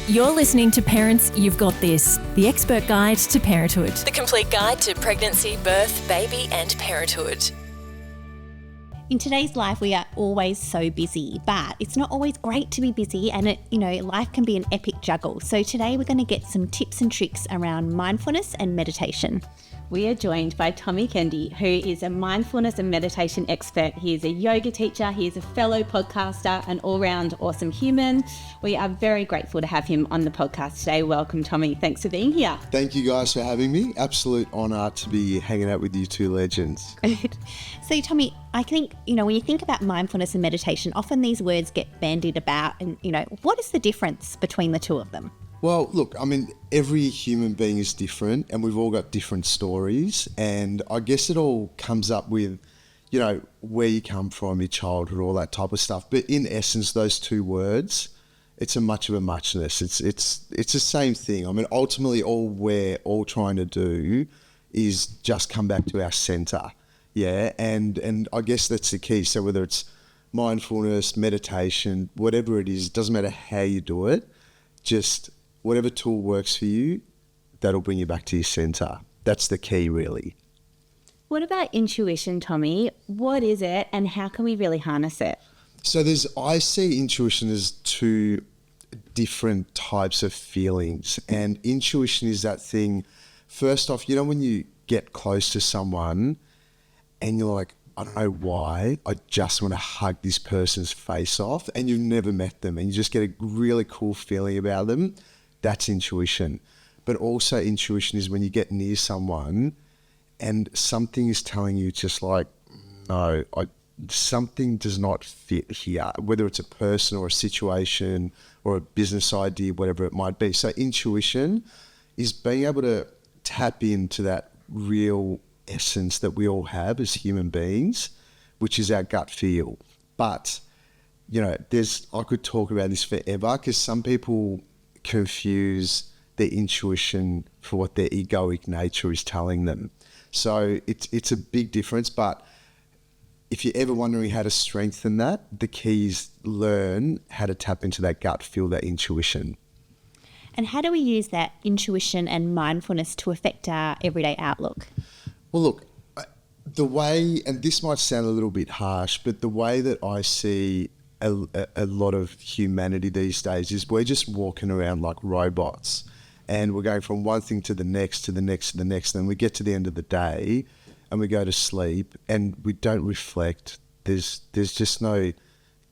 You're listening to Parents, You've Got This, the expert guide to parenthood. The complete guide to pregnancy, birth, baby and parenthood. In today's life, we are always so busy, but it's not always great to be busy and life can be an epic juggle. So today we're going to get some tips and tricks around mindfulness and meditation. We are joined by Tommy Kende, who is a mindfulness and meditation expert. He is a yoga teacher, he is a fellow podcaster, an all-round awesome human. We are very grateful to have him on the podcast today. Welcome, Tommy. Thanks for being here. Thank you guys for having me. Absolute honour to be hanging out with you two legends. So, Tommy, I think, when you think about mindfulness and meditation, often these words get bandied about and, what is the difference between the two of them? Well, look, every human being is different and we've all got different stories, and I guess it all comes up with, where you come from, your childhood, all that type of stuff. But in essence, those two words, it's a much of a muchness. It's the same thing. Ultimately, all we're all trying to do is just come back to our centre. Yeah, and I guess that's the key. So whether it's mindfulness, meditation, whatever it is, it doesn't matter how you do it, just whatever tool works for you, that'll bring you back to your centre. That's the key, really. What about intuition, Tommy? What is it and how can we really harness it? So I see intuition as two different types of feelings. And intuition is that thing, first off, when you get close to someone and you're like, I don't know why, I just want to hug this person's face off, and you've never met them and you just get a really cool feeling about them. That's intuition. But also intuition is when you get near someone and something is telling you just like, no, something does not fit here, whether it's a person or a situation or a business idea, whatever it might be. So intuition is being able to tap into that real essence that we all have as human beings, which is our gut feel. But, I could talk about this forever because some people confuse their intuition for what their egoic nature is telling them. So it's a big difference, but if you're ever wondering how to strengthen that, the key is learn how to tap into that gut feel, that intuition. And how do we use that intuition and mindfulness to affect our everyday outlook? Well, look, the way, and this might sound a little bit harsh, but the way that I see a lot of humanity these days is we're just walking around like robots and we're going from one thing to the next, to the next, to the next. And we get to the end of the day and we go to sleep and we don't reflect. There's just no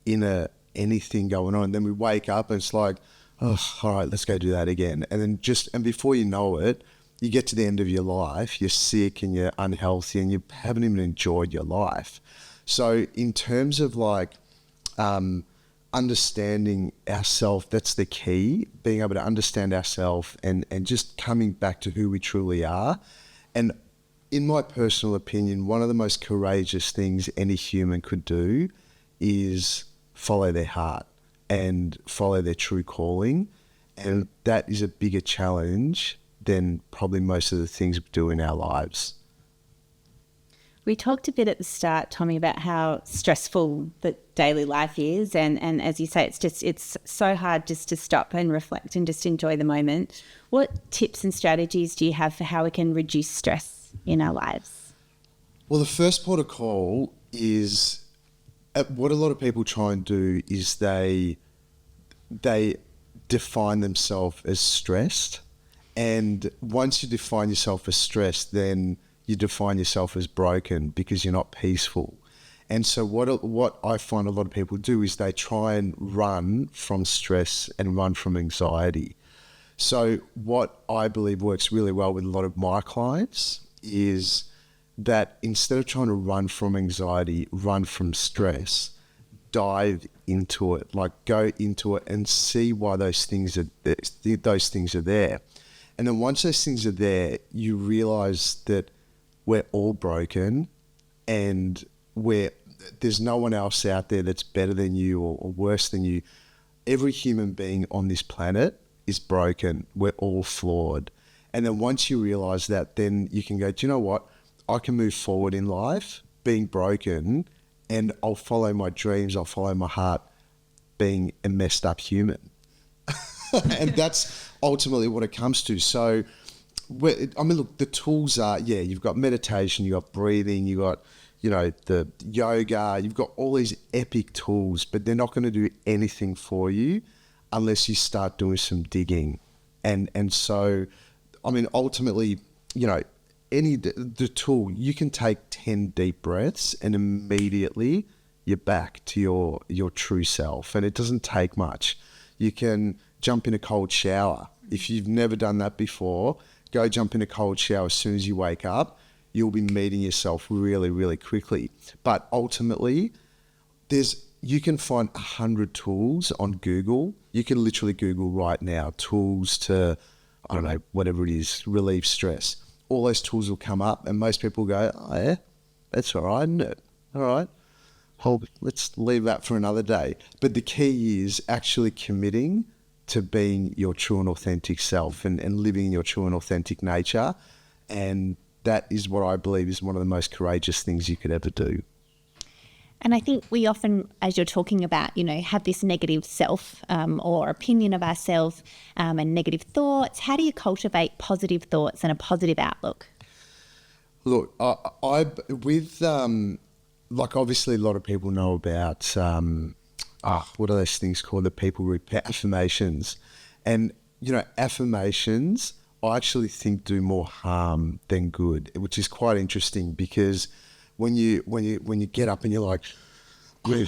inner anything going on. And then we wake up and it's like, oh, all right, let's go do that again. And then and before you know it, you get to the end of your life, you're sick and you're unhealthy and you haven't even enjoyed your life. So in terms of understanding ourselves, that's the key, being able to understand ourselves and just coming back to who we truly are. And in my personal opinion, one of the most courageous things any human could do is follow their heart and follow their true calling. And that is a bigger challenge than probably most of the things we do in our lives. We talked a bit at the start, Tommy, about how stressful the daily life is. And as you say, it's so hard just to stop and reflect and just enjoy the moment. What tips and strategies do you have for how we can reduce stress in our lives? Well, the first port of call is what a lot of people try and do is they define themselves as stressed. And once you define yourself as stressed, then you define yourself as broken because you're not peaceful. And so what I find a lot of people do is they try and run from stress and run from anxiety. So what I believe works really well with a lot of my clients is that instead of trying to run from anxiety, run from stress, dive into it, go into it and see why those things are there. And then once those things are there, you realize that we're all broken and there's no one else out there that's better than you or worse than you. Every human being on this planet is broken. We're all flawed. And then once you realize that, then you can go, do you know what? I can move forward in life being broken and I'll follow my dreams. I'll follow my heart being a messed up human. And that's ultimately what it comes to. So, look, the tools are, you've got meditation, you've got breathing, you've got, the yoga, you've got all these epic tools, but they're not going to do anything for you unless you start doing some digging. And so, ultimately, the tool, you can take 10 deep breaths and immediately you're back to your true self. And it doesn't take much. You can jump in a cold shower. If you've never done that before, go jump in a cold shower as soon as you wake up. You'll be meeting yourself really, really quickly. But ultimately, you can find 100 tools on Google. You can literally Google right now, tools to, I don't know, whatever it is, relieve stress. All those tools will come up and most people go, oh yeah, that's all right, isn't it? All right, let's leave that for another day. But the key is actually committing to being your true and authentic self and living in your true and authentic nature. And that is what I believe is one of the most courageous things you could ever do. And I think we often, as you're talking about, have this negative self or opinion of ourselves and negative thoughts. How do you cultivate positive thoughts and a positive outlook? Look, obviously a lot of people know about, what are those things called? The people repeat affirmations. And, affirmations, I actually think do more harm than good, which is quite interesting because when you get up and you're like, I'm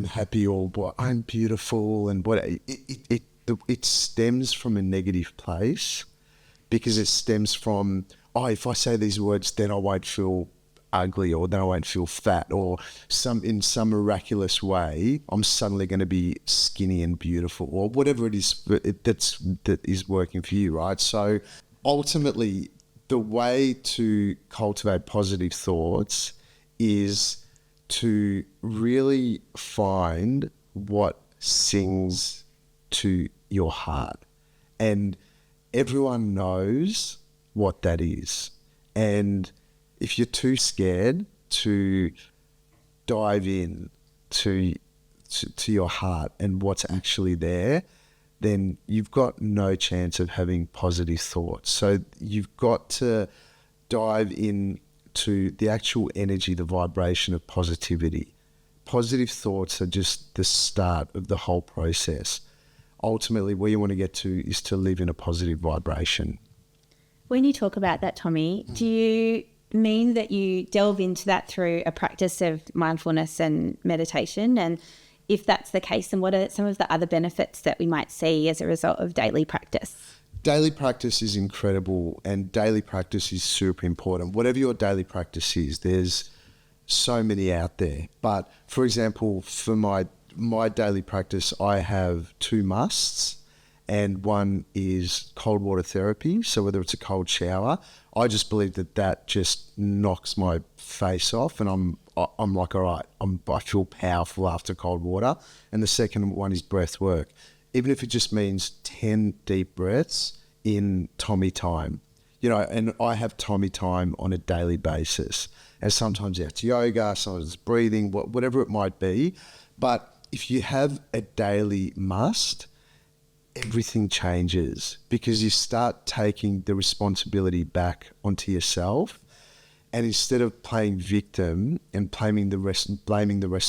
happy, or what, I'm beautiful, and what it stems from a negative place because it stems from, if I say these words, then I won't feel ugly, or then I won't feel fat, or in some miraculous way, I'm suddenly going to be skinny and beautiful, or whatever it is that is working for you, right? So ultimately, the way to cultivate positive thoughts is to really find what sings to your heart. And everyone knows what that is. And if you're too scared to dive in to your heart and what's actually there, then you've got no chance of having positive thoughts. So you've got to dive in to the actual energy, the vibration of positivity. Positive thoughts are just the start of the whole process. Ultimately, where you want to get to is to live in a positive vibration. When you talk about that, Tommy, do you mean that you delve into that through a practice of mindfulness and meditation? And if that's the case, then what are some of the other benefits that we might see as a result of daily practice? Daily practice is incredible, and daily practice is super important. Whatever your daily practice is, there's so many out there. But for example, for my daily practice, I have 2 musts, and one is cold water therapy. So whether it's a cold shower, I just believe that just knocks my face off, and I'm like, all right, I feel powerful after cold water. And the second one is breath work. Even if it just means 10 deep breaths in Tommy time, and I have Tommy time on a daily basis. And sometimes it's yoga, sometimes it's breathing, whatever it might be. But if you have a daily must, everything changes because you start taking the responsibility back onto yourself. And instead of playing victim and blaming the rest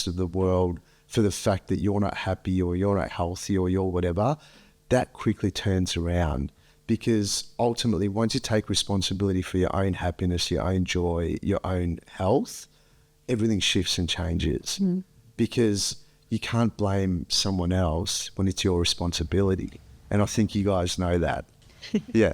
of the world for the fact that you're not happy or you're not healthy or you're whatever, that quickly turns around. Because ultimately, once you take responsibility for your own happiness, your own joy, your own health, everything shifts and changes. Because you can't blame someone else when it's your responsibility. And I think you guys know that. Yeah.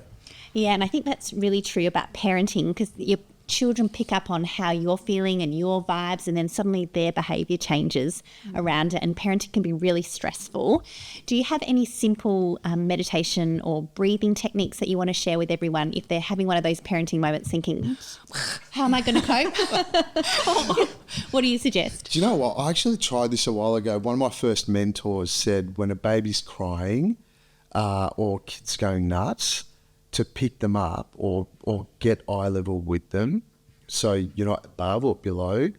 Yeah, and I think that's really true about parenting because your children pick up on how you're feeling and your vibes, and then suddenly their behaviour changes around it, and parenting can be really stressful. Do you have any simple meditation or breathing techniques that you want to share with everyone if they're having one of those parenting moments thinking, how am I going to cope? What do you suggest? Do you know what? I actually tried this a while ago. One of my first mentors said when a baby's crying or kids going nuts, to pick them up or get eye level with them, so you're not above or below,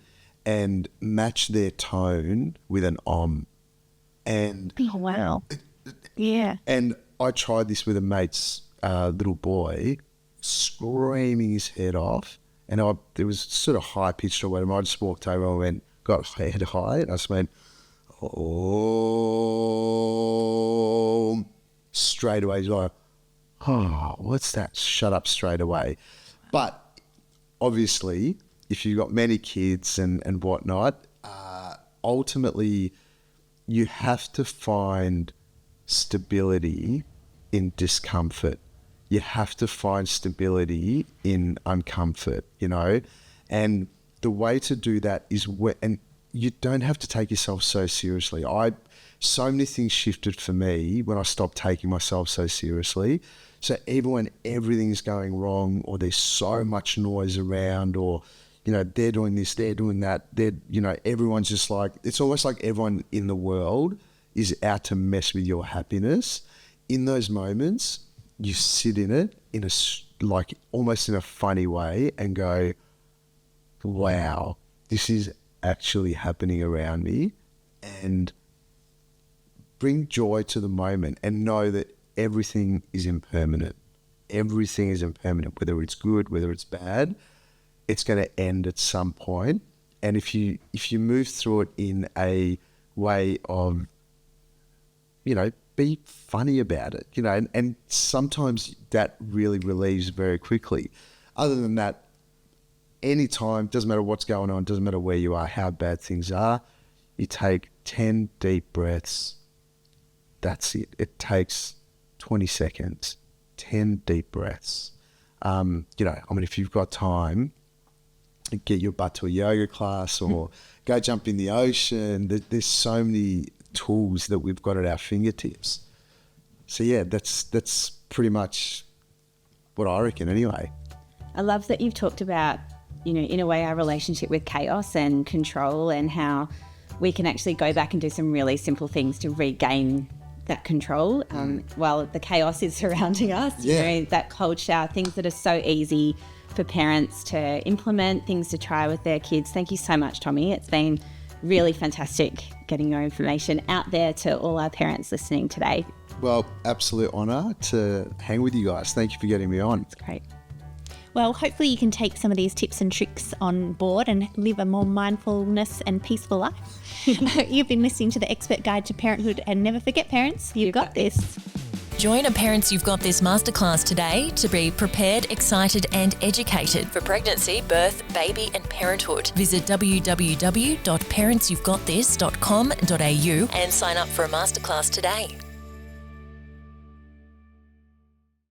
and match their tone with an om. And oh, wow. Yeah. And I tried this with a mate's little boy, screaming his head off. And it was sort of high-pitched or whatever. I just walked over and got head high. And I just went, oh, straight away. He's like, oh, what's that? Shut up straight away. But obviously, if you've got many kids and whatnot, ultimately you have to find stability in discomfort. You have to find stability in uncomfort, you know? And the way to do that is and you don't have to take yourself so seriously. So many things shifted for me when I stopped taking myself so seriously. So even when everything's going wrong, or there's so much noise around, or, you know, they're doing this, they're doing that, everyone's just like, it's almost like everyone in the world is out to mess with your happiness. In those moments, you sit in it almost in a funny way and go, wow, this is actually happening around me, and bring joy to the moment and know that everything is impermanent. Everything is impermanent, whether it's good, whether it's bad, it's going to end at some point. And if you move through it in a way of, you know, be funny about it, you know, and sometimes that really relieves very quickly. Other than that, anytime, doesn't matter what's going on, doesn't matter where you are, how bad things are, you take 10 deep breaths. That's it. It takes 20 seconds, 10 deep breaths. You know, I mean, if you've got time, get your butt to a yoga class or go jump in the ocean. There's so many tools that we've got at our fingertips. So yeah, that's pretty much what I reckon anyway. I love that you've talked about, you know, in a way, our relationship with chaos and control, and how we can actually go back and do some really simple things to regain that control while the chaos is surrounding us. Yeah. You know, that cold shower, things that are so easy for parents to implement, things to try with their kids. Thank you so much, Tommy. It's been really fantastic getting your information out there to all our parents listening today. Well, absolute honour to hang with you guys. Thank you for getting me on. It's great. Well, hopefully you can take some of these tips and tricks on board and live a more mindfulness and peaceful life. You've been listening to the Expert Guide to Parenthood, and never forget, parents, you've got this. Join a Parents You've Got This masterclass today to be prepared, excited and educated for pregnancy, birth, baby and parenthood. Visit www.parentsyouvegotthis.com.au and sign up for a masterclass today.